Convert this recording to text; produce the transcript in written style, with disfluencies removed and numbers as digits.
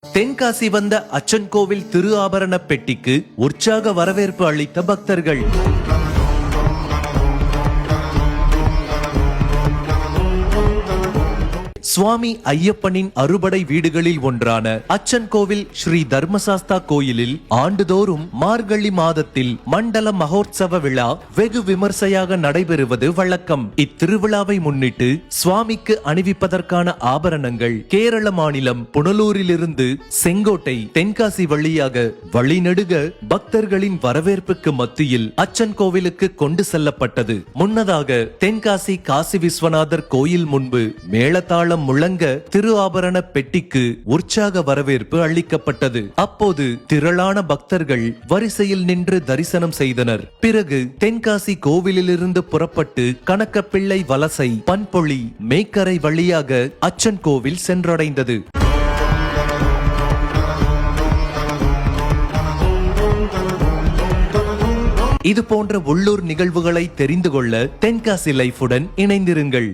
தென்காசி வந்த அச்சன் கோவில் திரு ஆபரண பெட்டிக்கு உற்சாக வரவேற்பு அளித்த பக்தர்கள். சுவாமி ஐயப்பனின் அறுபடை வீடுகளில் ஒன்றான அச்சன் கோவில் ஸ்ரீ தர்மசாஸ்தா கோயிலில் ஆண்டுதோறும் மார்கழி மாதத்தில் மண்டல மகோத்சவ விழா வெகு விமர்சையாக நடைபெறுவது வழக்கம். இத்திருவிழாவை முன்னிட்டு சுவாமிக்கு அணிவிப்பதற்கான ஆபரணங்கள் கேரள மாநிலம் புனலூரிலிருந்து செங்கோட்டை தென்காசி வழியாக வழிநெடுக பக்தர்களின் வரவேற்புக்கு மத்தியில் அச்சன் கோவிலுக்கு கொண்டு செல்லப்பட்டது. முன்னதாக தென்காசி காசி விஸ்வநாதர் கோயில் முன்பு மேளதாளம் முழங்க திரு ஆபரண பெட்டிக்கு உற்சாக வரவேற்பு அளிக்கப்பட்டது. அப்போது திரளான பக்தர்கள் வரிசையில் நின்று தரிசனம் செய்தனர். பிறகு தென்காசி கோவிலிலிருந்து புறப்பட்டு கனகப்பிள்ளை வலசை பன்பொழி மேக்கரை வழியாக அச்சன் கோவில் சென்றடைந்தது. இது போன்ற உள்ளூர் நிகழ்வுகளை தெரிந்து கொள்ள தென்காசி லைஃபுடன் இணைந்திருங்கள்.